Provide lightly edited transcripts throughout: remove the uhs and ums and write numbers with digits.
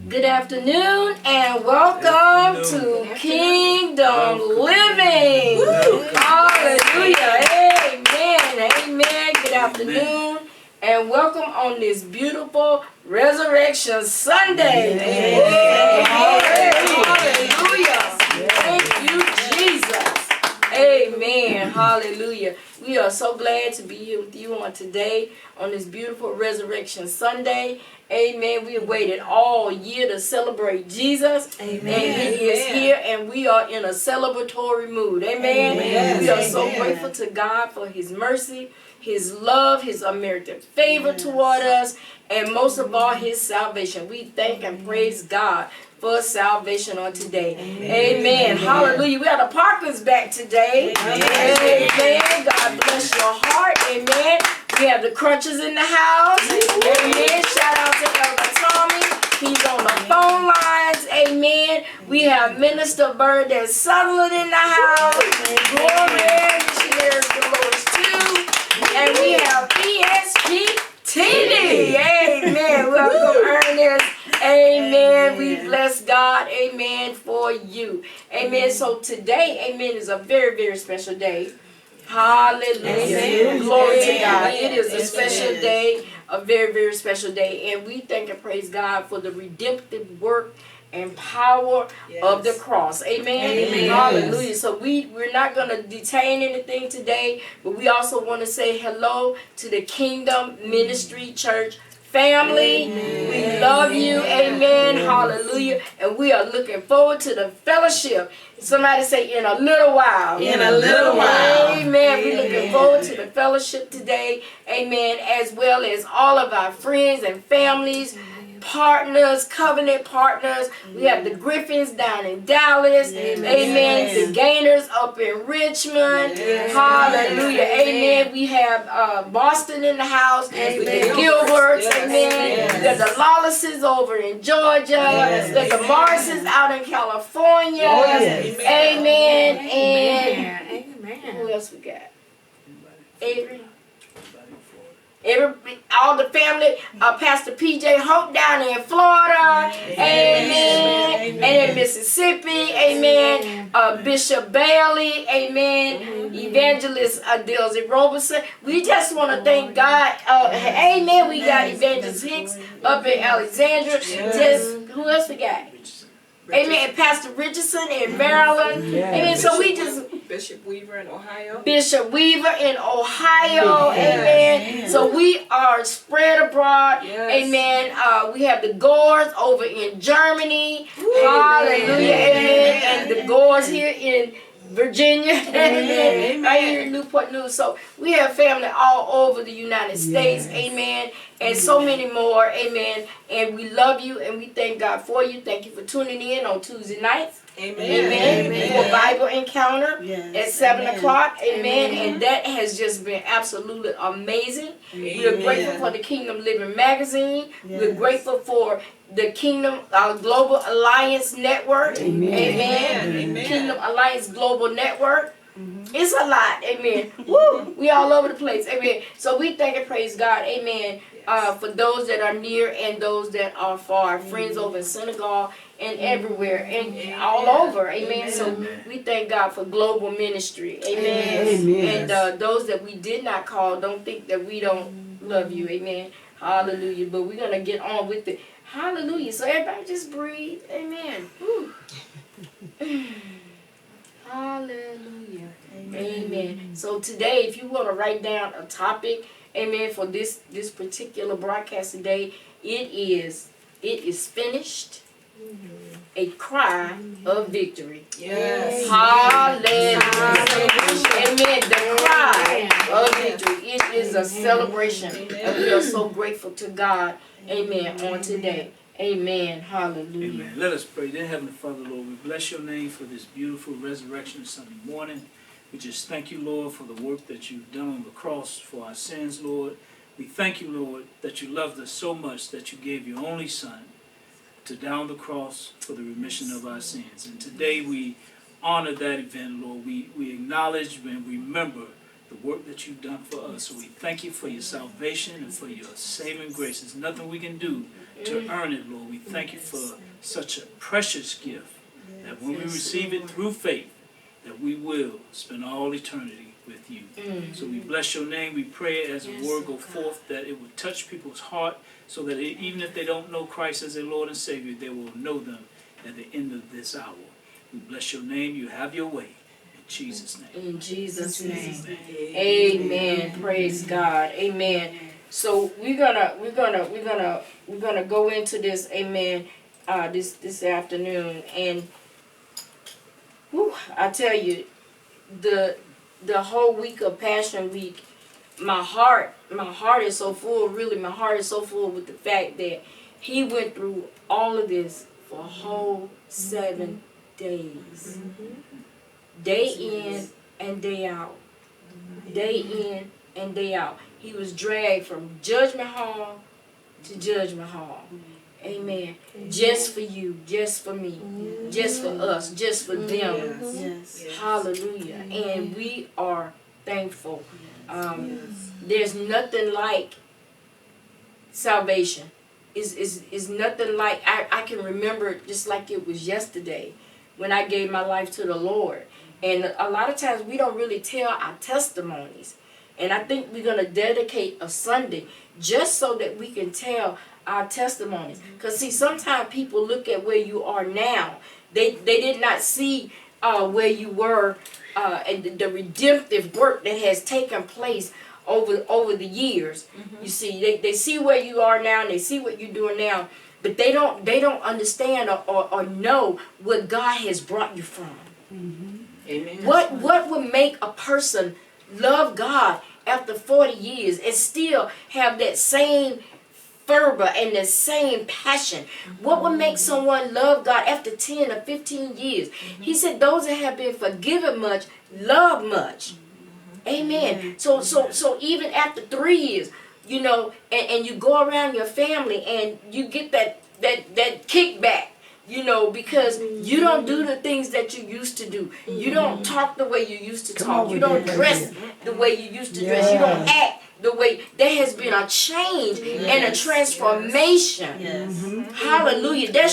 Good afternoon and welcome to Kingdom Living. Hallelujah. Amen. Amen. Good afternoon and welcome on this beautiful Resurrection Sunday. Hallelujah. Thank you, Jesus. Amen. Hallelujah. We are so glad to be here with you on today on this beautiful Resurrection Sunday. Amen. We have waited all year to celebrate Jesus. Amen. And He is here and we are in a celebratory mood. Amen. Amen. We are so grateful to God for His mercy, His love, His unmerited favor toward us, and most of all, His salvation. We thank and praise God for salvation on today. Amen. Hallelujah. We have the Parkers back today. Amen. God bless your heart. Amen. We have the Crunchers in the house. Amen. Shout out to Elder Tommy. He's on the phone lines. Amen. We have Minister Bernadette Sutherland in the house. Glory. Missionaries Dolores too. And we have ESG TV. Amen. Welcome, Ernest. Amen. We bless God. Amen. For you. Amen. So today, amen, is a very, very special day. Hallelujah. Amen. Glory to God. It is a special day, a very, very special day. And we thank and praise God for the redemptive work and power of the cross. Amen. Amen. Hallelujah. So we're not going to detain anything today, but we also want to say hello to the Kingdom Ministry Church family. Amen. We love you. Amen. Hallelujah. And we are looking forward to the fellowship. Somebody say in a little while. In a little while. Amen. We're looking forward to the fellowship today. Amen. As well as all of our friends and families, partners, covenant partners. We have the Griffins down in Dallas. Amen. The Gainers up in Richmond. Hallelujah. Amen. We have Boston in the house with the Gilberts. Amen. There's the Lawlesses over in Georgia. There's the Morrises out in California. Amen. And who else we got? Adrian. All the family, Pastor PJ Hope down in Florida, amen. And in Mississippi, amen. Bishop Bailey, amen. Evangelist Dilsey Robertson. We just want to thank God, amen. We got Evangelist Hicks up in Alexandria. Who else we got? Amen. And Pastor Richardson in Maryland. Amen. So we just Bishop Weaver in Ohio. Amen. So we are spread abroad. Amen. We have the Gores over in Germany. Hallelujah. Amen. And the Gores here in Virginia. Amen. Right here in Newport News. So we have family all over the United States. Amen. And so many more. Amen. And we love you and we thank God for you. Thank you for tuning in on Tuesday nights. Amen. For Bible encounter at 7 o'clock. Amen. And that has just been absolutely amazing. We are grateful for the Kingdom Living magazine. We're grateful for the Kingdom Global Alliance Network. Amen. Kingdom Alliance Global Network. It's a lot. Amen. Woo! We all over the place. Amen. So we thank and praise God. Amen. For those that are near and those that are far. Friends over in Senegal and everywhere and all over. Amen. So we thank God for global ministry. Amen. And those that we did not call, don't think that we don't love you. Amen. Hallelujah. But we're going to get on with it. Hallelujah. So everybody just breathe. Amen. Hallelujah. Amen. So today, if you want to write down a topic, amen, for this particular broadcast today, it is finished. A cry of victory. Hallelujah. Amen. The cry of victory. It is a celebration. And we are so grateful to God. Amen. On today. Amen. Hallelujah. Amen. Let us pray. Dear Heavenly Father, Lord, we bless your name for this beautiful Resurrection Sunday morning. We just thank you, Lord, for the work that you've done on the cross for our sins, Lord. We thank you, Lord, that you loved us so much that you gave your only Son to die on the cross for the remission of our sins. And today we honor that event, Lord. We acknowledge and remember the work that you've done for us. So we thank you for your salvation and for your saving grace. There's nothing we can do to earn it, Lord. We thank you for such a precious gift that when we receive it through faith, that we will spend all eternity with you. So we bless your name. We pray as the word go forth that it would touch people's heart so that even if they don't know Christ as their Lord and Savior, they will know them at the end of this hour. We bless your name. You have your way. In Jesus' name. In Jesus' name. Amen. Praise God. Amen. So we're gonna go into this, amen, this afternoon, and I tell you, the whole week of Passion Week, my heart is so full. Really, my heart is so full with the fact that he went through all of this for a whole 7 days, day in and day out, day in and day out. He was dragged from judgment hall to judgment hall. Amen. Just for you, just for me, just for us, just for them. Yes. Hallelujah. And we are thankful. There's nothing like salvation. Is nothing like, I can remember it just like it was yesterday when I gave my life to the Lord. And a lot of times we don't really tell our testimonies. And I think we're going to dedicate a Sunday just so that we can tell our testimonies. Because see, sometimes people look at where you are now. They did not see where you were and the redemptive work that has taken place over the years. You see, they see where you are now and they see what you're doing now. But they don't understand or know what God has brought you from. Amen. What would make a person love God after 40 years and still have that same fervor and the same passion? What would make someone love God after 10 or 15 years? He said those that have been forgiven much love much. Amen. So even after 3 years, you know, and you go around your family and you get that kickback. You know, because you don't do the things that you used to do. You don't talk the way you used to talk. You don't dress the way you used to dress. You don't act the way. There has been a change and a transformation. Hallelujah. There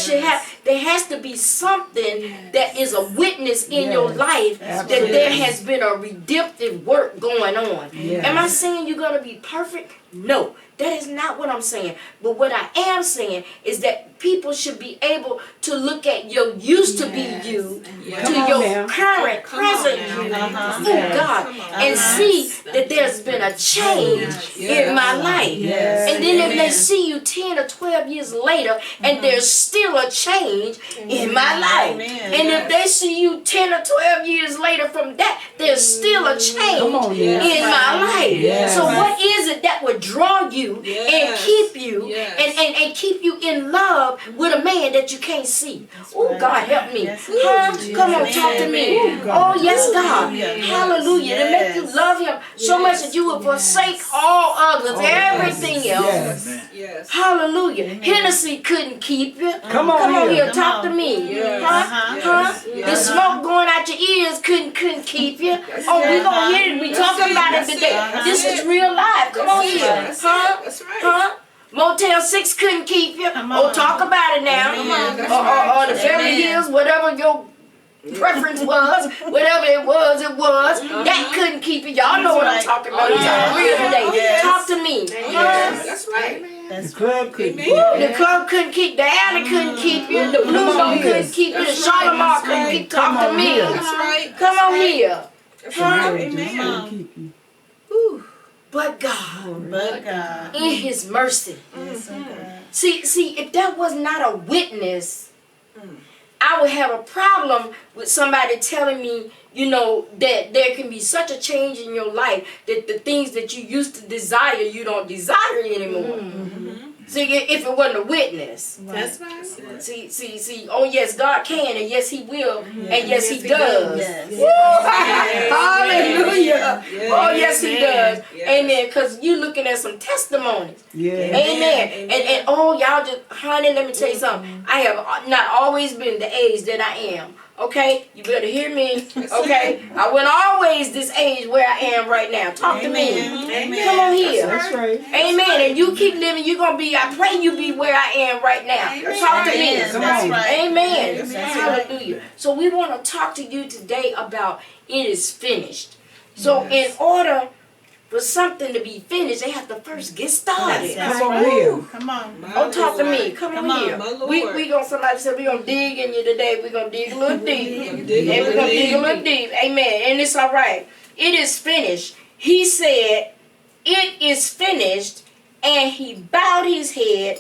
has to be something that is a witness in your life that there has been a redemptive work going on. Am I saying you're going to be perfect? No. That is not what I'm saying. But what I am saying is that people should be able to look at your used to be you to your current, present you, God, and see that there's been a change in my life. And then if they see you 10 or 12 years later and there's still a change in my life. And if they see you 10 or 12 years later from that, there's still a change in my life. So what is it that would draw you and keep you and keep you in love with a man that you can't see? Oh, God, help me. Come on, talk to me. Oh, yes, God. Hallelujah. To make you love him so much that you will forsake all others, everything else. Hallelujah. Hennessy couldn't keep you. Come on here, talk to me. The smoke going out your ears couldn't keep you. Oh, we're going to hear it. We talking about it today. This is real life. Come on here. That's right. Motel 6 couldn't keep you. Oh, talk about it now. Or the Beverly Hills, whatever your preference was, whatever it was. That couldn't keep you. Y'all know what I'm talking about. It's real today. Talk to me. That's right. The club couldn't keep The club couldn't keep, the alley couldn't keep you, the Blue Note couldn't keep you, the Shalimar couldn't keep. Talk to me. That's right. Come on here. couldn't keep you. But God, in his mercy. See, if that was not a witness, I would have a problem with somebody telling me, you know, that there can be such a change in your life that the things that you used to desire, you don't desire anymore. See, if it wasn't a witness. That's right. See. Oh, yes, God can, and yes, He will, and yes, He does. Hallelujah. Oh, yes, He does. Amen. Because you're looking at some testimonies. Amen. And oh, y'all just, honey, let me tell you something. I have not always been the age that I am. Okay, you better hear me. Okay, I wasn't always this age where I am right now. Talk to me. Amen. Come on here. That's right. Amen. And you keep living, you're gonna be. I pray you be where I am right now. Talk to me. Come on. Amen. That's Hallelujah. So we want to talk to you today about it is finished. So in order for something to be finished, they have to first get started. That's Come on here. Come on. Oh, talk to me. Come on here. my Lord. We gonna, somebody said we gonna dig in you today. We gonna dig a little deep. And Dig we're gonna dig a little deep. Amen. And it's all right. It is finished. He said, it is finished, and he bowed his head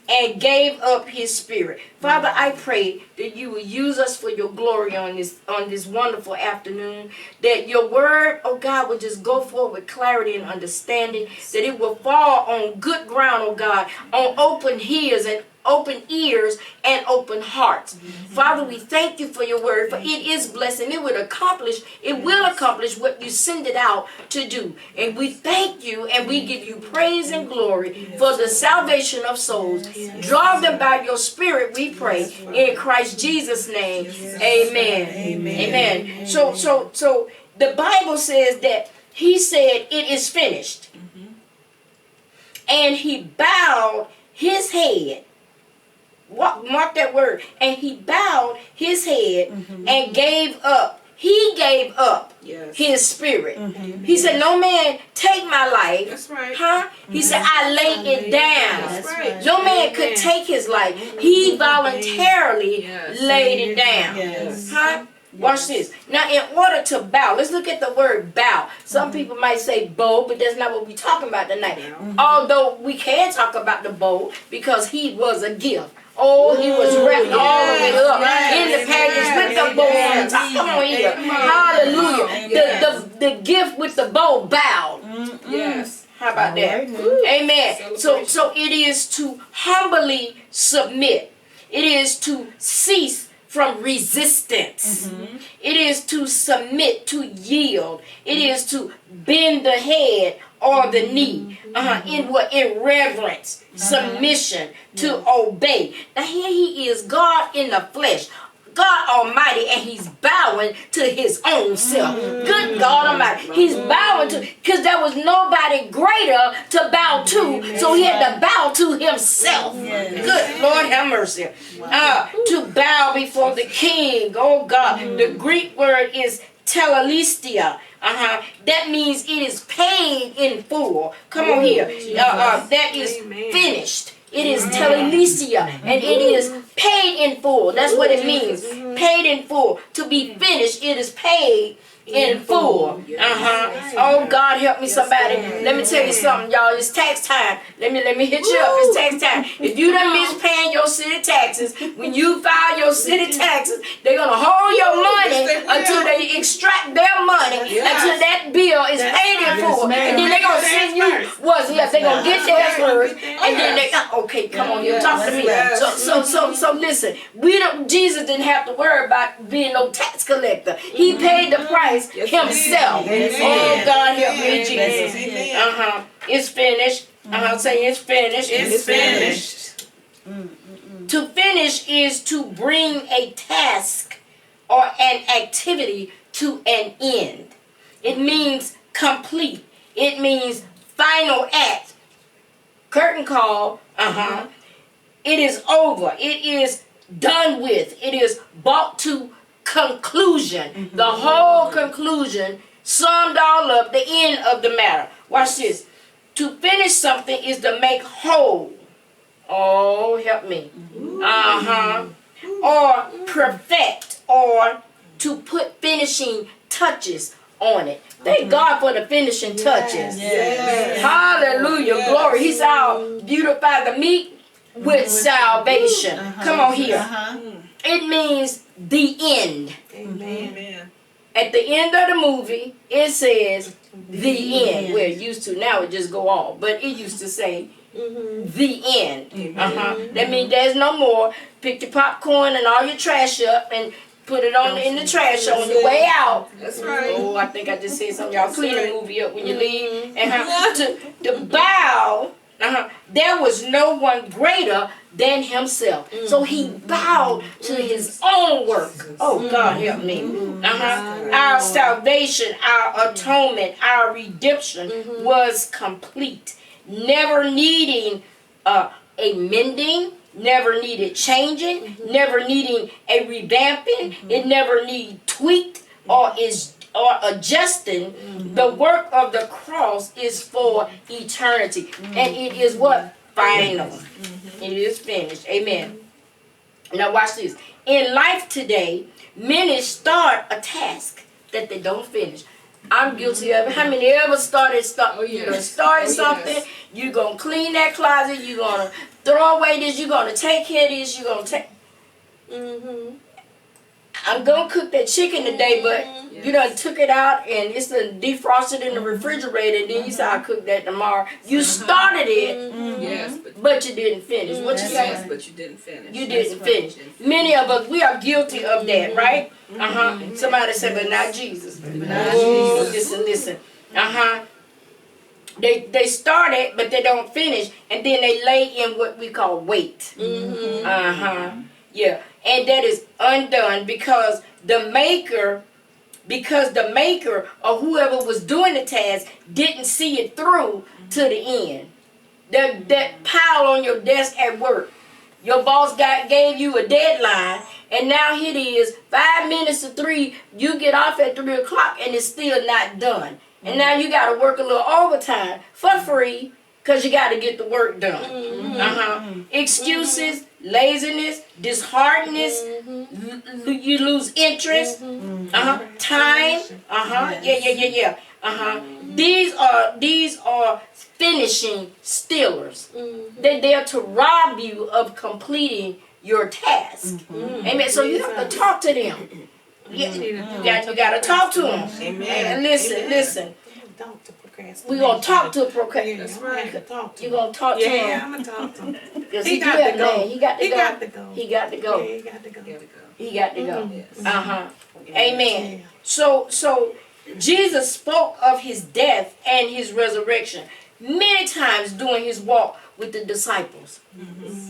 and gave up his spirit. Father, I pray that you will use us for your glory on this wonderful afternoon. That your word, oh God, will just go forward with clarity and understanding. That it will fall on good ground, oh God, on open ears and open ears and open hearts. Father, we thank you for your word, for it is blessed and it will accomplish what you send it out to do. And we thank you and we give you praise and glory for the salvation of souls. Draw them by your spirit, we pray, in Christ Jesus' name. Amen. Amen. So the Bible says that he said it is finished. And he bowed his head. Mark that word. And he bowed his head and gave up. He gave up his spirit. He said, no man take my life. That's right. Huh? He said, I lay it down. That's right. No man could take his life. He voluntarily laid it down. Yes. Huh? Watch this. Now, in order to bow, let's look at the word bow. Some people might say bow, but that's not what we're talking about tonight. Although we can talk about the bow because he was a gift. Oh, he was wrapped all the way up in the package with the bow on top. Come on here. Hallelujah. The gift with the bow bowed. Yes. How about that? Amen. So it is to humbly submit. It is to cease from resistance. It is to submit, to yield. It is to bend the head or the knee. In what? In reverence, submission, to obey. Now here he is, God in the flesh. God Almighty, and he's bowing to his own self. Good God Almighty. He's bowing to, because there was nobody greater to bow to, so he had to bow to himself. Good Lord have mercy. To bow before the king. Oh God. The Greek word is telalistia. That means it is paid in full. Come on here. That is finished. It is telelesia, and it is paid in full. That's what it means. Paid in full. To be finished, it is paid in full. Oh God, help me somebody. Let me tell you something, y'all. It's tax time. Let me hit you up. It's tax time. If you done miss paying your city taxes, when you file your city taxes, they're gonna hold your money until they extract their money until that bill is paid in full, and then they're gonna send you they're gonna get theirs first, and then they okay, come on, you talk to me. So listen, Jesus didn't have to worry about being no tax collector. He paid the price himself. Oh God, help me, Jesus. It's finished. Say it's finished. It's finished. To finish is to bring a task or an activity to an end. It means complete. It means final act. Curtain call. It is over. It is done with. It is brought to conclusion. The whole conclusion, summed all up, the end of the matter. Watch this. To finish something is to make whole. Oh, help me. Or perfect, or to put finishing touches on it. Thank God for the finishing touches. Hallelujah. Glory. He shall beautify the meek with salvation. Come on here. It means the end. Amen. At the end of the movie, it says the end. Where it used to, now it just go on. But it used to say the end. That means there's no more. Pick your popcorn and all your trash up and put it on in the trash on your way out. That's right. Oh, I think I just said something. Y'all clean the movie up when you leave. To bow, there was no one greater than himself. So he bowed to his own work. Oh, God help me. Our salvation, our atonement, our redemption was complete. Never needing a mending, never needed changing, never needing a revamping. It never needed tweaked or adjusting. The work of the cross is for eternity. And it is what? Final. It is finished. Amen. Now watch this. In life today, many start a task that they don't finish. I'm guilty of it. How many ever started something? You're going to start something. You're going to clean that closet. You're going to throw away this. You're going to take care of this. You're going to take... I'm going to cook that chicken today, but you done took it out and it's defrosted in the refrigerator, and then you say, I'll cook that tomorrow. You started it, Yes, but you didn't finish. What you say? yes, but you didn't finish. You didn't finish. Many of us, we are guilty of that, right? Somebody said, but not Jesus. Oh, listen. They started, but they don't finish, and then they lay in what we call wait. Yeah, and that is undone because the maker or whoever was doing the task didn't see it through to the end. That pile on your desk at work, your boss gave you a deadline, and now here it is 5 minutes to 3. You get off at 3 o'clock, and it's still not done. And now you got to work a little overtime for free because you got to get the work done. Excuses, laziness, disheartedness, you lose interest, time, yeah. These are finishing stealers. They're there to rob you of completing your task. Amen. So you have to talk to them. You got to talk to them. Amen. And listen. We're going to talk to procrastination. That's right. You're going to talk to him. Yeah, I'm going to talk to him. Because He got to go. He got to go. He got to go. He got to go. Yeah, he got to go. He got to go. Yes. Amen. So Jesus spoke of his death and his resurrection many times during his walk with the disciples.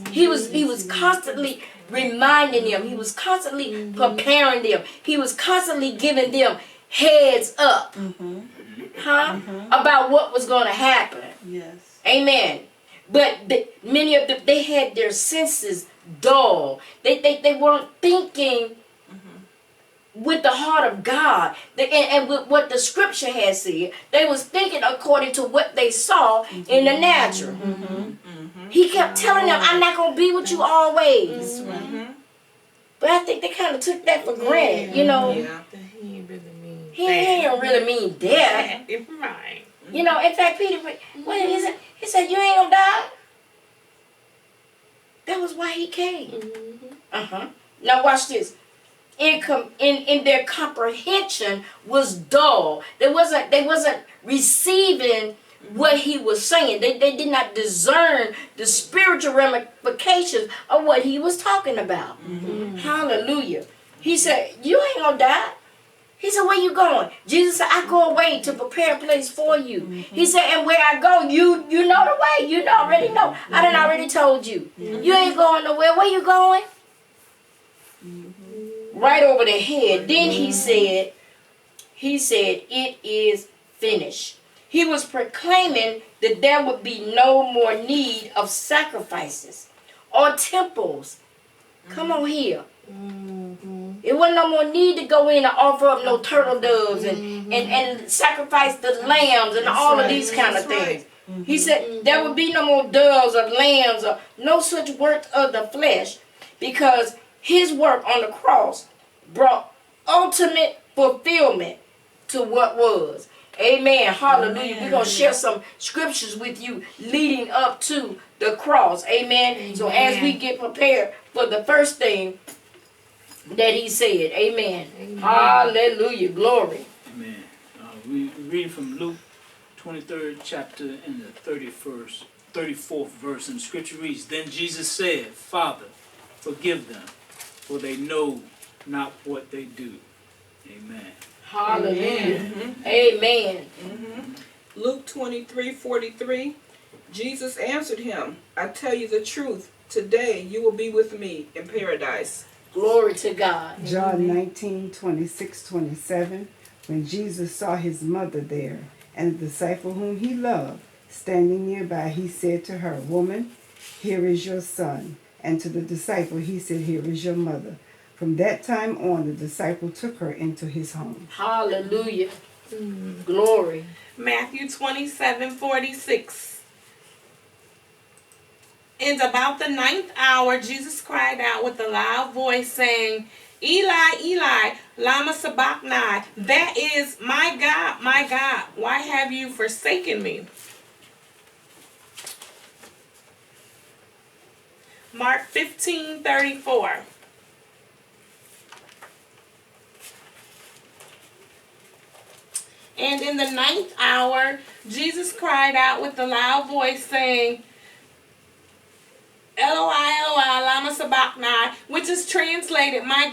He was constantly reminding them. He was constantly preparing them. He was constantly giving them heads up. About what was going to happen. Yes. Amen. But many of them, they had their senses dull. They weren't thinking with the heart of God. And with what the scripture has said. They was thinking according to what they saw in the natural. He kept telling them, I'm not going to be with you always. But I think they kind of took that for granted, you know. Yeah. He didn't really mean death. Right. You know, in fact, Peter, what is it? He said, you ain't gonna die. That was why he came. Now watch this. In their comprehension was dull. They wasn't receiving what he was saying. They did not discern the spiritual ramifications of what he was talking about. Hallelujah. He said, you ain't gonna die. He said, where you going? Jesus said, I go away to prepare a place for you. He said, and where I go, you know the way. You already know. I done already told you. You ain't going nowhere. Where you going? Right over the head. Then he said, it is finished. He was proclaiming that there would be no more need of sacrifices or temples. Come on here. It wasn't no more need to go in and offer up no turtle doves and sacrifice the lambs and all of these kind of things. He said there would be no more doves or lambs or no such work of the flesh, because his work on the cross brought ultimate fulfillment to what was. Amen. Hallelujah. We're going to share some scriptures with you leading up to the cross. Amen. So as we get prepared for the first thing that he said. Amen. Hallelujah. Glory. Amen. We read from Luke 23rd chapter and the 34th verse, and the scripture reads, Then Jesus said, Father, forgive them, for they know not what they do. Amen. Hallelujah. Amen. Luke 23:43. Jesus answered him, I tell you the truth, Today you will be with me in paradise. Glory to God. John 19:26-27. When Jesus saw his mother there, and the disciple whom he loved standing nearby, he said to her, Woman, here is your son. And to the disciple he said, Here is your mother. From that time on, the disciple took her into his home. Hallelujah. Glory. Matthew 27:46. And about the 9th hour, Jesus cried out with a loud voice, saying, Eli, Eli, lama sabachthani. That is, my God, why have you forsaken me? Mark 15:34. And in the 9th hour, Jesus cried out with a loud voice, saying, Eloi, Eloi, lama sabachthani, which is translated, my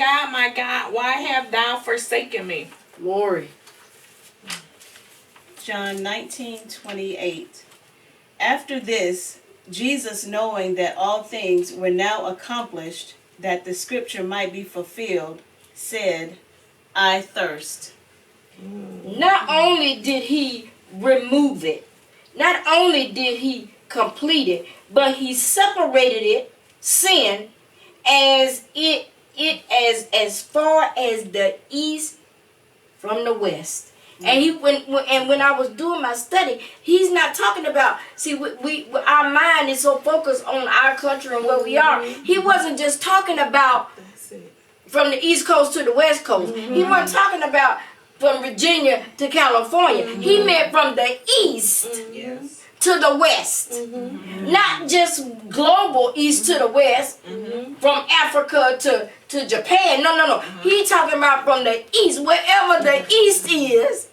God, why have thou forsaken me? Glory. John 19:28. After this, Jesus, knowing that all things were now accomplished, that the scripture might be fulfilled, said, I thirst. Not only did he remove it, not only did he complete it, but he separated it, sin, as as far as the east from the west. And when I was doing my study, he's not talking about. See, we our mind is so focused on our country and where we are. He wasn't just talking about from the East Coast to the West Coast. He wasn't talking about from Virginia to California. He meant from the East to the West. Not just global East to the West, from Africa to Japan. No. He talking about from the East, wherever the East is,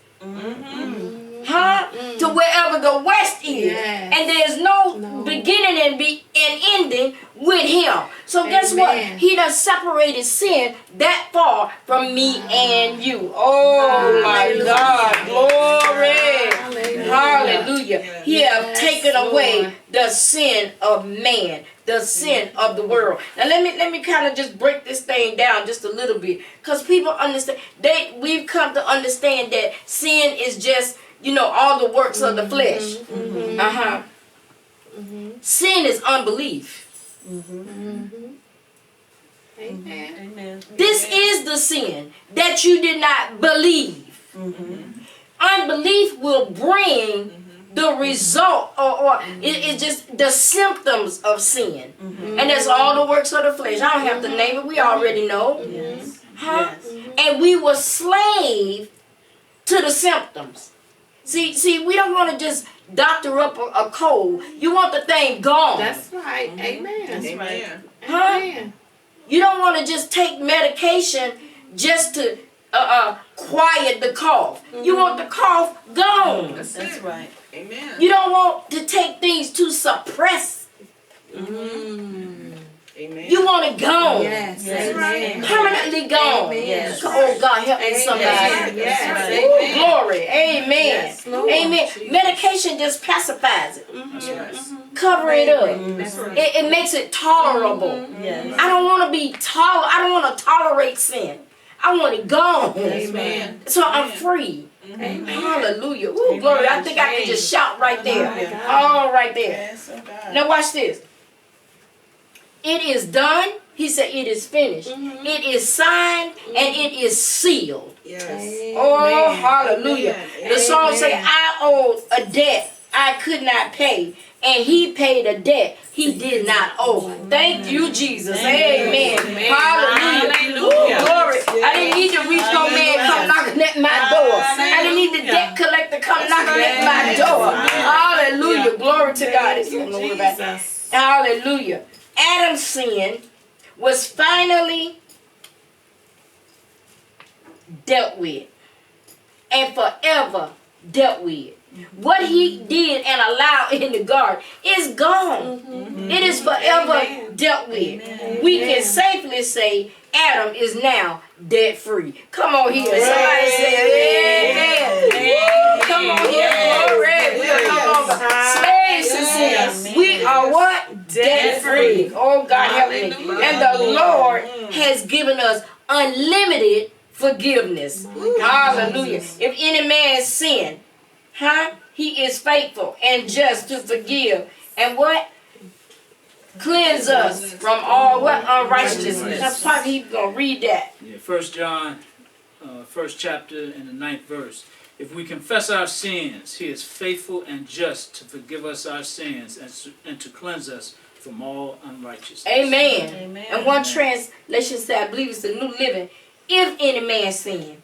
to wherever the West is. Yes. And there's no beginning and ending with him. So guess what? He done separated sin that far from me and you. Oh my God. Glory. Hallelujah. He have taken away the sin of man, the sin of the world. Now let me kind of just break this thing down just a little bit, because people understand. We've come to understand that sin is just, all the works of the flesh. Sin is unbelief. Amen. This is the sin that you did not believe. Unbelief will bring the result, or it's just the symptoms of sin. And that's all the works of the flesh. I don't have to name it. We already know. And we were slave to the symptoms. See, we don't want to just doctor up a cold. You want the thing gone. That's right. Amen. That's right. Amen. You don't want to just take medication just to quiet the cough. You want the cough gone. That's right. Amen. You don't want to take things to suppress. Amen. You want it gone. Yes. Yes. Amen. Permanently gone. Amen. Yes. Oh God, help me somebody. Yes. Ooh, Amen. glory. Amen. Yes, Lord. Amen. Jesus. Medication just pacifies it. Yes. Cover it up. That's right. It makes it tolerable. Yes. I don't want to be I don't want to tolerate sin. I want it gone. Amen. So I'm free. Amen. Hallelujah. Ooh, glory. I think I can just shout right there. My God. All right there. Yes, oh God. Now watch this. It is done. He said it is finished. It is signed and it is sealed. Yes. Oh, hallelujah. Amen. The song Amen. say, I owed a debt I could not pay, and he paid a debt he did not owe. Thank you, Jesus. Amen. Hallelujah. Hallelujah. Ooh, glory. I didn't need to reach no man come knocking at my door. I didn't need the debt collector come knocking at my door. Hallelujah. Glory to God. It's on the way back. Jesus. Hallelujah. Adam's sin was finally dealt with and forever dealt with. What he did and allowed in the garden is gone. It is forever dealt with. We can safely say Adam is now debt free. Come on here. Somebody say amen. Come on here. Glory. We are no longer slaves to sin. We are what? debt free. Oh, God help me. Hallelujah. And the Lord has given us unlimited forgiveness. Hallelujah. If any man sin, he is faithful and just to forgive. And what? Cleanse us from all what? Unrighteousness. That's probably he's going to read that. Yeah, 1 John, first chapter and the 9th verse. If we confess our sins, he is faithful and just to forgive us our sins and to cleanse us from all unrighteousness. Amen. Amen. And one translation said, I believe it's the New Living, if any man sin.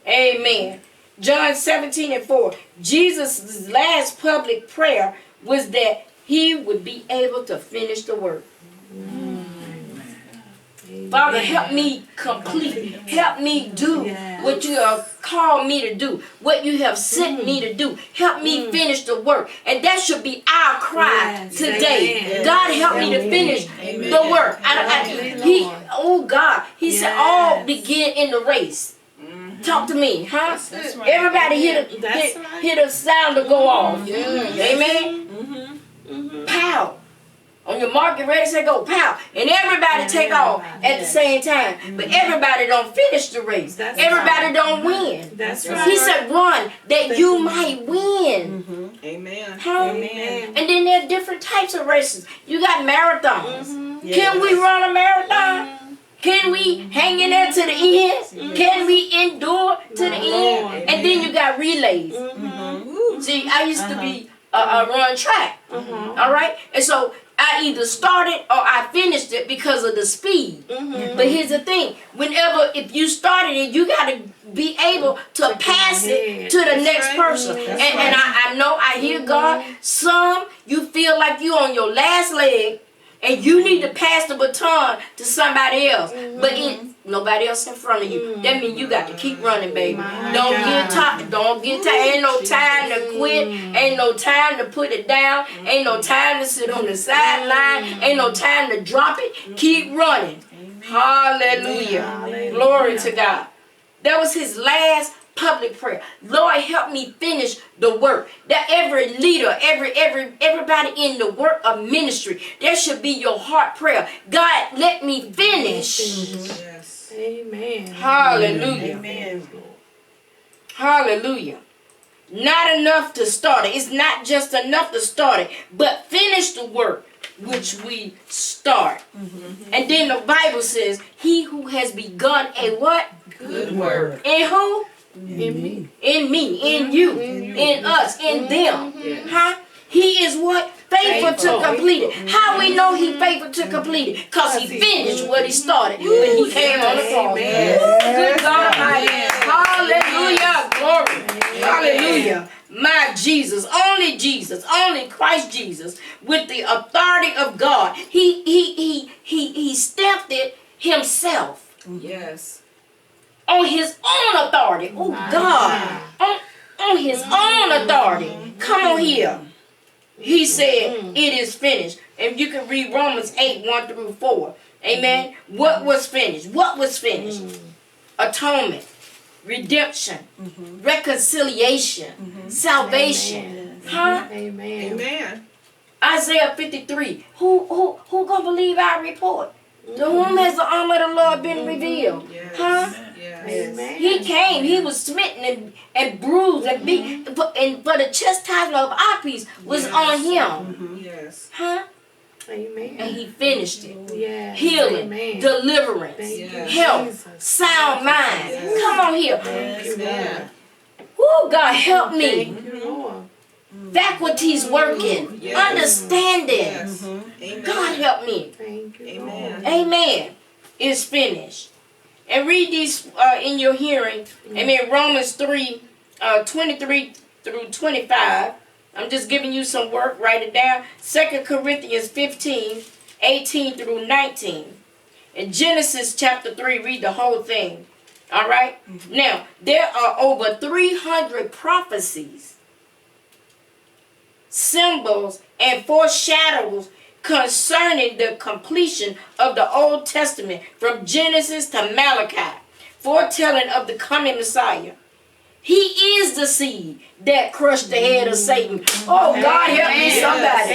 Amen. John 17:4. Jesus' last public prayer was that he would be able to finish the work. Father, help me complete. Help me do what you have called me to do. What you have sent me to do. Help me finish the work. And that should be our cry today. Amen. God, help me to finish the work. Oh God, he said all begin in the race. Talk to me, huh? That's right. Everybody hear the sound to go off. Yes. Amen? Pow. On your mark, get ready, say go, pow. And everybody take off at the same time. But everybody don't finish the race. That's Everybody don't win. That's He right. said run that you might win. Amen. Huh? Amen. And then there are different types of races. You got marathons. Yes. Can we run a marathon? Can we hang in there to the end? Can we endure to the end? And then you got relays. See, I used to be run track. All right? And so I either started or I finished it because of the speed. But here's the thing. If you started it, you got to be able to pass it to the next person. And I know, I hear God. Some, you feel like you on your last leg and you need to pass the baton to somebody else. But nobody else in front of you. That means you got to keep running, baby. Don't get tired. Don't get tired. Ain't no time to quit. Ain't no time to put it down. Ain't no time to sit on the sideline. Ain't no time to drop it. Keep running. Hallelujah. Glory to God. That was his last public prayer. Lord, help me finish the work. That every leader, everybody in the work of ministry, there should be your heart prayer. God, let me finish. Yes. Amen. Hallelujah. Amen. Hallelujah. Not enough to start it. It's not just enough to start it, but finish the work which we start. And then the Bible says, he who has begun a what? Good work. In who? In me. In me, in you, in us, in them. Huh? He is what? Faithful to complete it. How we know he faithful to complete it? Because he finished what he started when he came on the cross. Good God Almighty. Hallelujah. Glory. Hallelujah. My Jesus, only Christ Jesus, with the authority of God. He stamped it himself. Yes. On his own authority. Oh God. On his own authority. Come on here. He said, it is finished. And you can read Romans 8:1-4. Amen. What was finished? What was finished? Atonement, redemption, reconciliation, salvation. Huh? Amen. Amen. Isaiah 53. Who gonna believe our report? To whom has the arm of the Lord been revealed? Yes. Huh? Yes. Amen. He came, he was smitten and bruised and beat, and for the chastisement of our peace was on him. Yes. Huh? Amen. And he finished it. Yes. Healing, Amen. deliverance, Thank you, health, Jesus. sound mind. Come on here. Thank you, Lord. Oh, God, help me. Thank you, Lord. Faculties working, Yes. understanding. Yes. Amen. God, help me. Thank you, Amen. Lord. Amen. It's finished. And read these in your hearing. Amen. Romans 3:23-25. I'm just giving you some work. Write it down. 2 Corinthians 15:18-19. In Genesis chapter 3, read the whole thing. All right? Now, there are over 300 prophecies, symbols, and foreshadows concerning the completion of the Old Testament from Genesis to Malachi, foretelling of the coming Messiah. He is the seed that crushed the head of Satan. Oh, God, help me, somebody.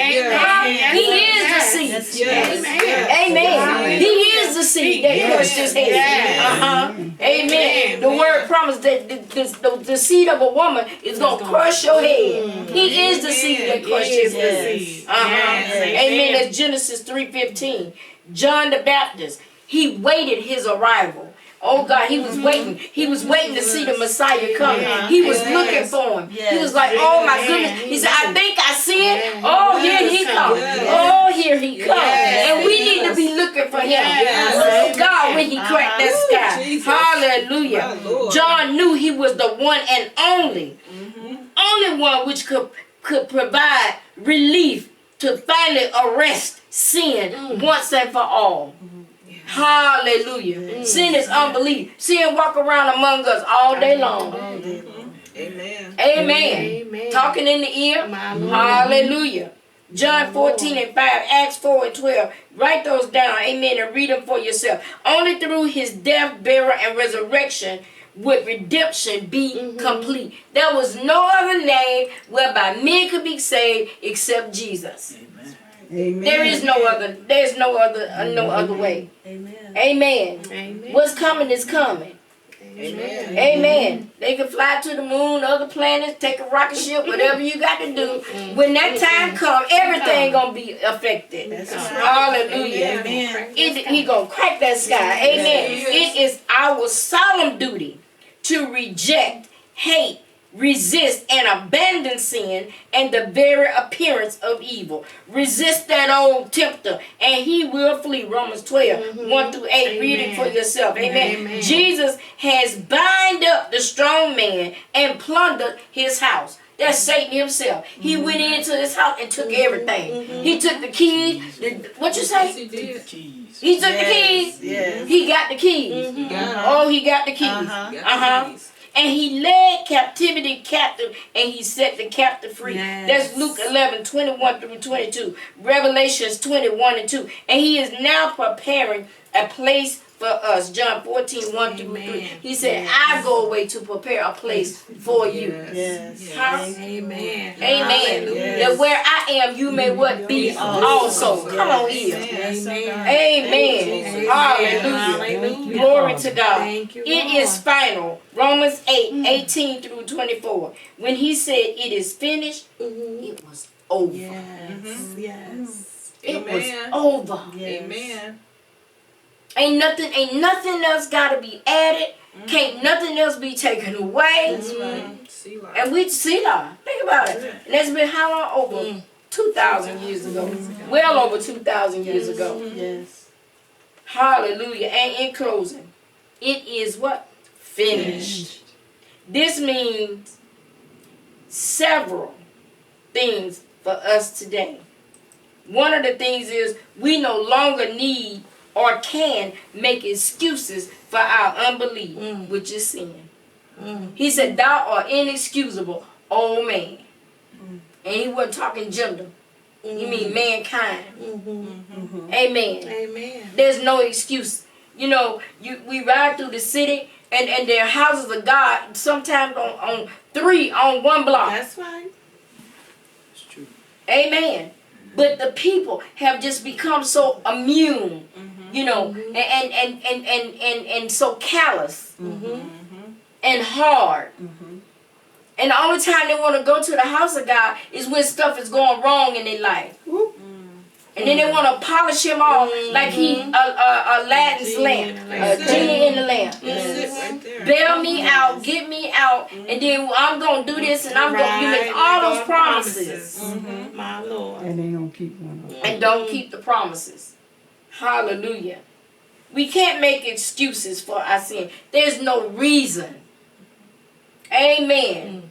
He is the seed. Amen. He is the seed that crushed his head. Amen. The word promised that the seed of a woman is going to crush your head. He is the seed that crushed his head. Amen. That's Genesis 3:15. John the Baptist, he waited his arrival. Oh God, he was waiting. He was waiting to see the Messiah coming. He was looking for him. He was like, oh my goodness. He said, I think I see it. Oh, here he comes. Oh, here he comes. And we need to be looking for him. Oh God, when he cracked that sky. Hallelujah. John knew he was the one and only one which could provide relief to finally arrest sin once and for all. Hallelujah. Sin is unbelief. Sin walk around among us all day long. Amen. Talking in the ear. Hallelujah. John 14:5, Acts 4:12. Write those down. Amen. And read them for yourself. Only through his death, burial, and resurrection would redemption be complete. There was no other name whereby men could be saved except Jesus. Amen. There is no other. There's no other way. Amen. What's coming is coming. Amen. They can fly to the moon, other planets, take a rocket ship, whatever you got to do. When that time comes, everything gonna be affected. Hallelujah. He gonna crack that sky. Amen. It is our solemn duty to reject, hate, resist, and abandon sin and the very appearance of evil. Resist that old tempter and he will flee. Romans 12:1-8. Read it for yourself. Amen. Jesus has bound up the strong man and plundered his house. That's Satan himself. He went into his house and took everything. He took the keys. What you say? He took the keys. He took the keys. He got the keys. Oh, he got the keys. And he led captivity captive, and he set the captive free. That's Luke 11:21-22. Revelations 21:2. And he is now preparing a place for us. John 14:1-3. He said, I go away to prepare a place for you. Amen. That where I am, you may what be also. Come on here. Amen. Hallelujah. Glory to God. It is final. Romans 8:18-24. When he said it is finished, it was over. It was over. Amen. Ain't nothing else gotta be added. Can't nothing else be taken away. And we see that. Think about it. And that's been how long? Over 2,000 years ago. Well over 2,000 years ago. Hallelujah. And in closing, it is what? Finished. This means several things for us today. One of the things is we no longer need or can make excuses for our unbelief, which is sin. He said, thou art inexcusable, old man. And he wasn't talking gender. He mean mankind. Amen. There's no excuse. You know, we ride through the city and there are houses of God sometimes on one block. That's right. It's true. Amen. But the people have just become so immune, you know, and so callous and hard. And the only time they want to go to the house of God is when stuff is going wrong in their life. And then they want to polish him off like he Aladdin's lamp, genie in the lamp. Bail me out, get me out, and then I'm going to do this and I'm going to make all those promises. My Lord. And they don't keep one of them. And don't keep the promises. Hallelujah. We can't make excuses for our sin. There's no reason. Amen.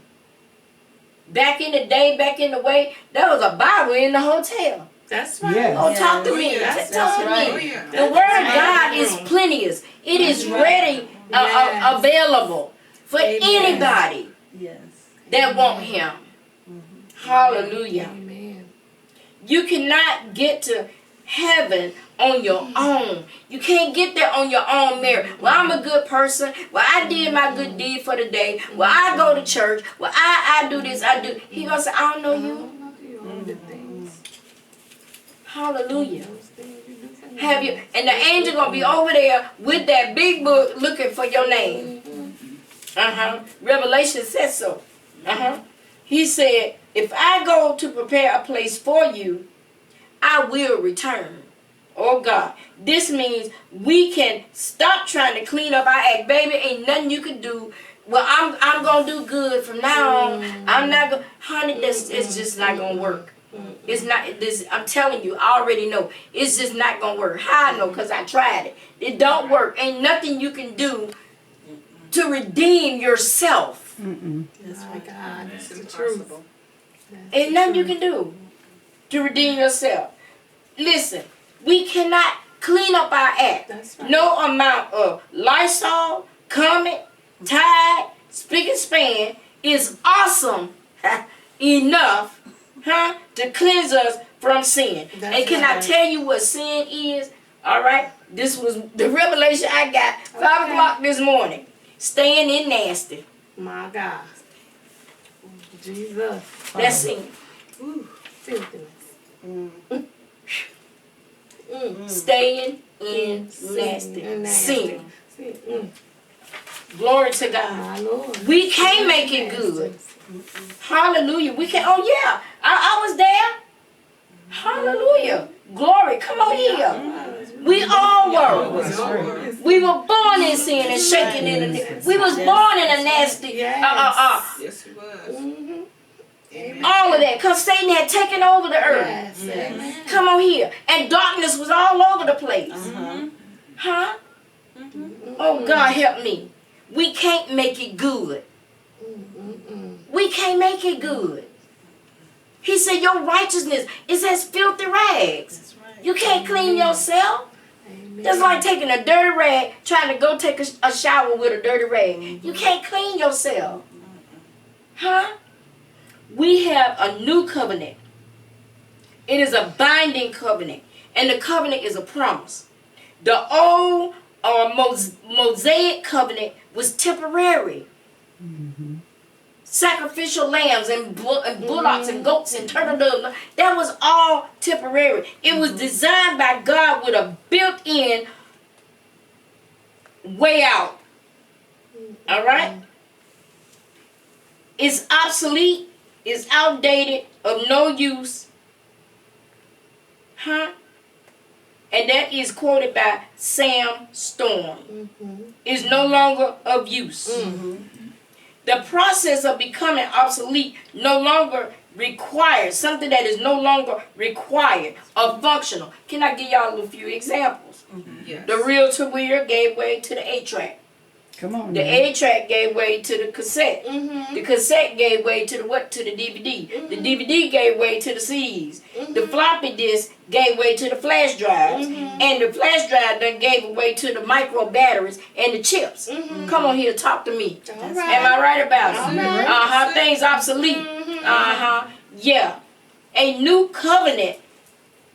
Back in the day, back in the way, there was a Bible in the hotel. That's right. Yes. Oh, talk to me. Talk to me. The word of God is plenteous. It is ready, available for anybody that want him. Hallelujah. Amen. You cannot get to heaven on your own. You can't get there on your own merit. Well, I'm a good person. Well, I did my good deed for the day. Well, I go to church. Well, I do this, I do. He gonna say, I don't know you. Hallelujah. Have you? And the angel gonna be over there with that big book looking for your name. Revelation says so. He said, if I go to prepare a place for you, I will return. Oh God. This means we can stop trying to clean up our act. Baby, ain't nothing you can do. Well, I'm gonna do good from now on. I'm not gonna, honey, it's just not gonna work. It's not this. I'm telling you, I already know. It's just not gonna work. How I know? Cause I tried it. It don't work. Ain't nothing you can do to redeem yourself. That's right, God. That's the truth. Ain't nothing you can do to redeem yourself. Listen, we cannot clean up our act. That's right. No amount of Lysol, Comet, Tide, Spick and Span is awesome enough, to cleanse us from sin. That's and can I right. tell you what sin is? All right, this was the revelation I got 5 o'clock this morning. Staying in nasty. My God. Jesus. That's sin. Filthiness. Staying in nasty. Sin. Sin. Glory to God. My Lord. We can't make it good. Hallelujah. We can. Oh yeah, I was there. Hallelujah. Glory. Come on here. We all were. That's right. We were born in sin and shaken in the. We was born in a nasty. Yes, he was. All of that, cause Satan had taken over the earth. Yes. Amen. Come on here, and darkness was all over the place. Huh? Oh God, help me. We can't make it good. We can't make it good. He said your righteousness is as filthy rags. That's right. You can't clean yourself. Amen. That's like taking a dirty rag, trying to go take a shower with a dirty rag. You can't clean yourself. Huh? We have a new covenant. It is a binding covenant. And the covenant is a promise. The old Mosaic covenant was temporary. Sacrificial lambs and bullocks and goats and turtle doves. That was all temporary. It was designed by God with a built-in way out. All right? It's obsolete. It's outdated. Of no use. Huh? And that is quoted by Sam Storm. Is no longer of use. The process of becoming obsolete no longer required, something that is no longer required or functional. Can I give y'all a few examples? Yes. The reel-to-wheel gave way to the 8-track. Come on. The now. 8-track gave way to the cassette. The cassette gave way to the what? To the DVD. The DVD gave way to the CDs. The floppy disk gave way to the flash drives. And the flash drive then gave way to the micro batteries and the chips. Come on here, talk to me. All right. Am I right about it? All right. Things obsolete. Yeah. A new covenant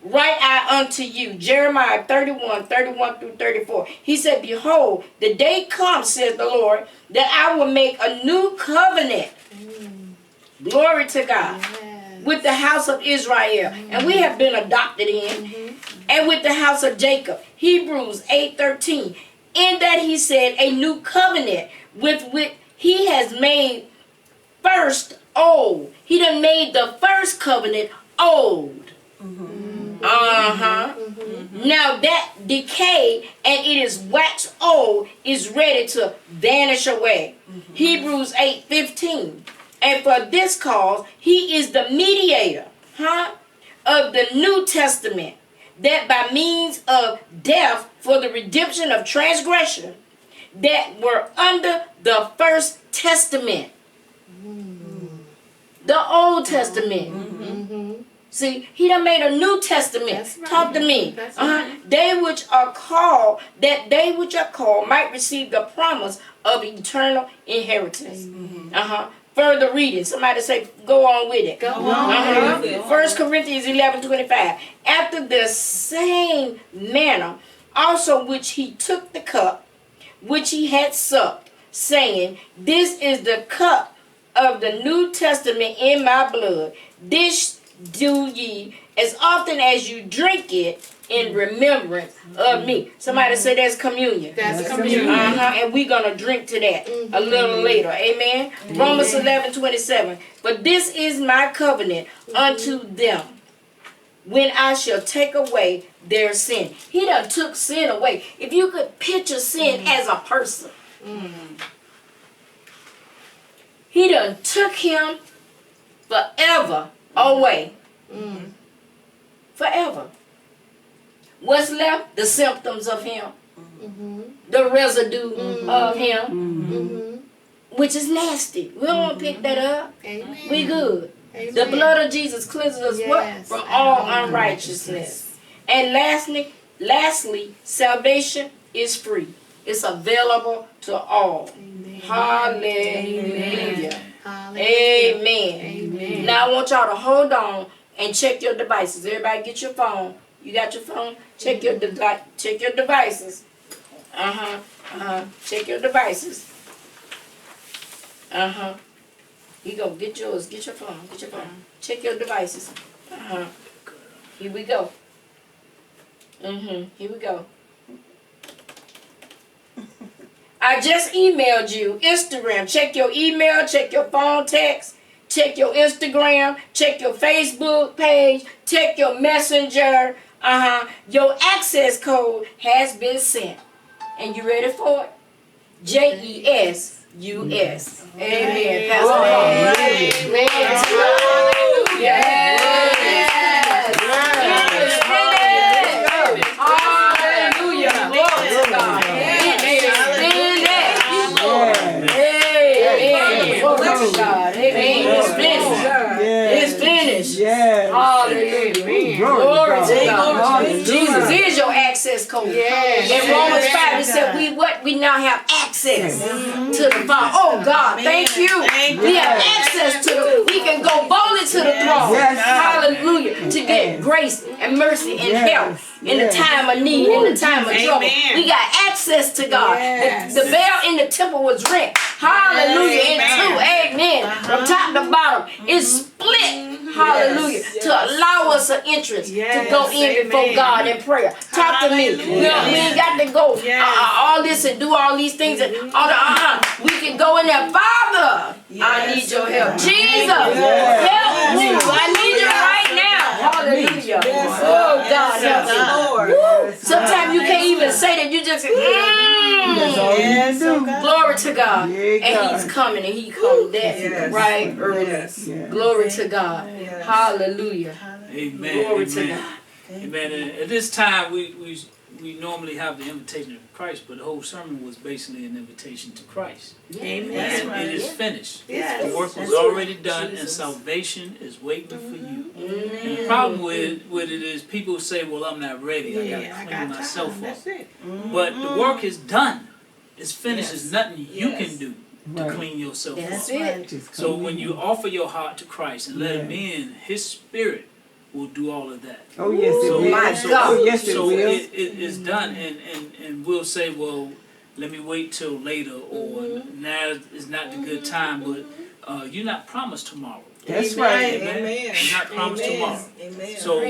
write I unto you. Jeremiah 31 through 34. He said, behold, the day comes, says the Lord, that I will make a new covenant. Glory to God. With the house of Israel. And we have been adopted in. And with the house of Jacob. Hebrews 8:13. In that he said, a new covenant with which he has made first old. He done made the first covenant old. Now that decay and it is waxed old is ready to vanish away. Hebrews 8:15. And for this cause he is the mediator of the New Testament, that by means of death for the redemption of transgression that were under the first testament. The Old Testament. See, he done made a New Testament. That's right. Talk to me. That's right. They which are called, that they which are called might receive the promise of eternal inheritance. Further reading. Somebody say, go on with it. Go on with it. 1 Corinthians 11:25. After the same manner, also which he took the cup, which he had supped, saying, this is the cup of the New Testament in my blood. This do ye as often as you drink it in remembrance of me. Somebody say that's communion. That's communion. And we're going to drink to that a little later. Amen. Romans 11:27. But this is my covenant unto them when I shall take away their sin. He done took sin away. If you could picture sin as a person. He done took him forever away. Forever. What's left? The symptoms of him. The residue of him. Which is nasty. We don't want to pick that up. Amen. We good. Amen. The blood of Jesus cleanses us what? Yes. From all unrighteousness. And lastly, salvation is free. It's available to all. Amen. Hallelujah. Hallelujah. Amen. Amen. Now I want y'all to hold on and check your devices. Everybody get your phone. You got your phone? Check your devices. Check your devices. You go get yours. Get your phone. Get your phone. Check your devices. Here we go. Here we go. I just emailed you Instagram. Check your email. Check your phone text. Check your Instagram. Check your Facebook page. Check your messenger. Your access code has been sent. And you ready for it? JESUS. Amen. Pastor Paul. Amen. Hallelujah. Glory to God. It is finished. Amen. Glory to God. Amen. It's finished. It's finished. Hallelujah. Glory to God. Jesus is your access code. In Romans 5, it said we now have access to the Father. Oh God, thank you. We have access to we can go boldly to the throne. Hallelujah. To get grace and mercy and help in the time of need, in the time of trouble. We got access to God. The veil in the temple was rent. Hallelujah. In two. Amen. From top to bottom. It's split. Hallelujah. To allow us an entrance to go in before God in prayer. Talk to me. We ain't got to go all this and do all these things and all the we can go in there. Father, I need your help. Jesus, help me. I need you right now. Hallelujah. Oh God, help me. Sometimes you can't even say that. You just glory to God. And he's coming and he comes that right early. Glory to God. Hallelujah. Amen. Glory to God. Amen. And at this time, we normally have the invitation of Christ, but the whole sermon was basically an invitation to Christ. Amen. And it is finished. Yes. The work was already done, and salvation is waiting for you. And the problem with it is people say, well, I'm not ready. I got to clean myself up. But the work is done. It's finished. There's nothing you can do to clean yourself up. So when you offer your heart to Christ and let him in, his spirit will do all of that. Oh yes, it will. My God. Oh yes, it So will. it is done, and we'll say, well, let me wait till later, or now is not the good time, but you're not promised tomorrow. That's right. Amen. You're not promised tomorrow. Amen. So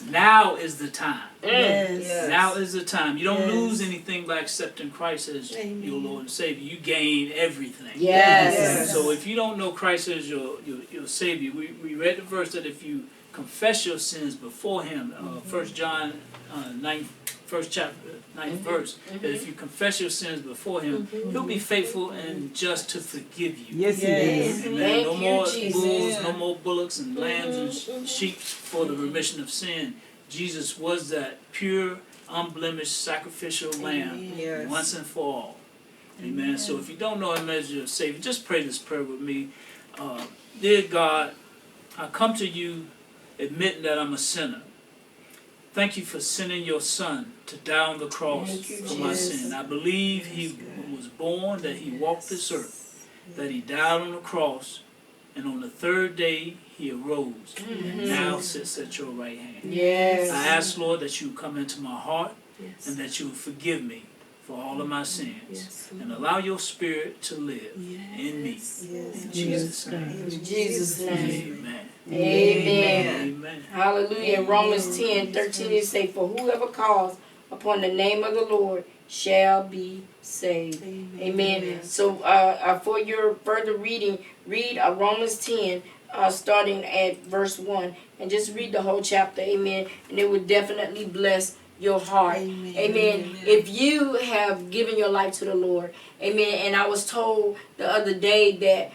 now is the time. Yes. Now is the time. You don't lose anything by accepting Christ as your Lord and Savior. You gain everything. Yes. So if you don't know Christ as your Savior, we read the verse that if you confess your sins before him, 1 John 9, first chapter, 9th verse, that if you confess your sins before him, he'll be faithful and just to forgive you. Yes, he is. Amen. Thank No you, more Jesus. bulls, no more bullocks and lambs and sheep for the remission of sin. Jesus was that pure, unblemished, sacrificial lamb once and for all. Amen. So if you don't know him as your Savior, just pray this prayer with me. Dear God, I come to you admitting that I'm a sinner. Thank you for sending your son to die on the cross for my sin. I believe he was born, that he walked this earth, that he died on the cross, and on the third day he arose, and now sits at your right hand. Yes. I ask, Lord, that you come into my heart and that you forgive me for all of my sins and allow your spirit to live in me. In Jesus' name. In Jesus' name. Amen. Amen. Amen. Hallelujah. In Romans 10:13 it says, for whoever calls upon the name of the Lord shall be saved. Amen. So for your further reading, read Romans 10, starting at verse 1. And just read the whole chapter. Amen. And it will definitely bless your heart. Amen. If you have given your life to the Lord. Amen. And I was told the other day that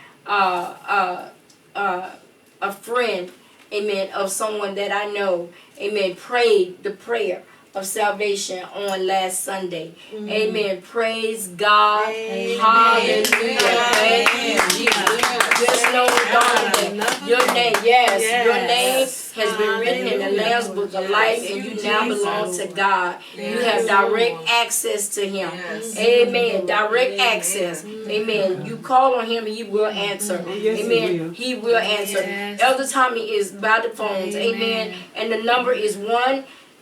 a friend, amen, of someone that I know, amen, prayed the prayer of salvation on last Sunday. Amen. Praise God. Hallelujah. Thank you, Jesus. Just know, darling, that your name, your name has been written in the Lamb's Book of Life, and you now belong to God. You have direct access to Him. Amen. Direct access. Amen. You call on Him and He will answer. Amen. He will answer. Elder Tommy is by the phones. Amen. And the number is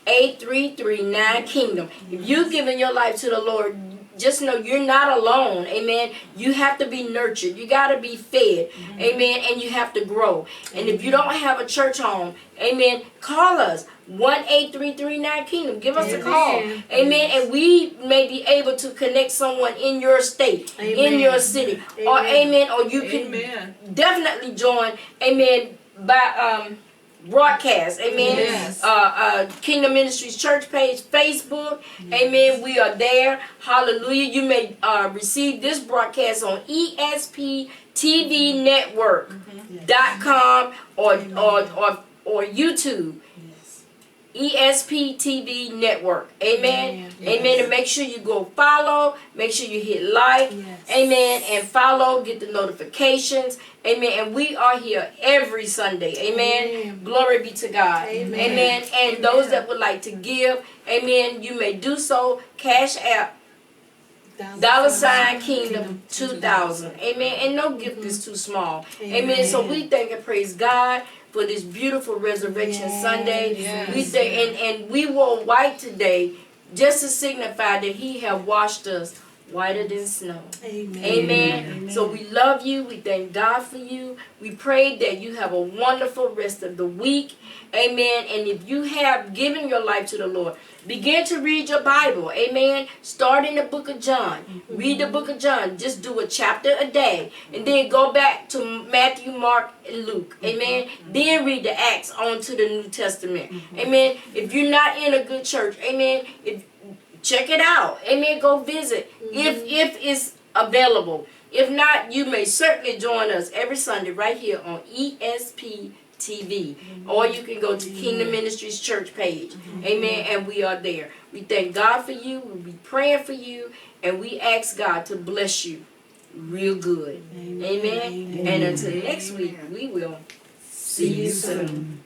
1-833-9-KINGDOM. If you've given your life to the Lord, just know you're not alone. Amen. You have to be nurtured. You got to be fed. Amen. And you have to grow. And if you don't have a church home, amen, call us. 1-833-9-KINGDOM. Give us a call. Amen. And we may be able to connect someone in your state, in your city. Or amen. Or you can definitely join, amen, by broadcast. Amen. Kingdom Ministries Church page, Facebook. Amen. We are there. Hallelujah. You may receive this broadcast on ESPTVnetwork.com or YouTube. ESP TV Network. Amen. Amen. And make sure you go follow. Make sure you hit like. Amen. And follow. Get the notifications. Amen. And we are here every Sunday. Amen. Glory be to God. Amen. And those that would like to give, amen, you may do so. Cash App. $Kingdom 2000. Amen. And no gift is too small. Amen. So we thank and praise God for this beautiful Resurrection Sunday. We thank, and we wore white today just to signify that He have washed us whiter than snow. Amen. So we love you. We thank God for you. We pray that you have a wonderful rest of the week. Amen. And if you have given your life to the Lord, begin to read your Bible. Amen. Start in the book of John. Read the book of John. Just do a chapter a day. And then go back to Matthew, Mark, and Luke. Amen. Then read the Acts on to the New Testament. Amen. If you're not in a good church, amen, check it out. Amen. Go visit if it's available. If not, you may certainly join us every Sunday right here on ESP TV. Or you can go to Kingdom Ministries Church page. Amen. And we are there. We thank God for you. We'll be praying for you. And we ask God to bless you real good. Amen. And until next week, we will see you soon.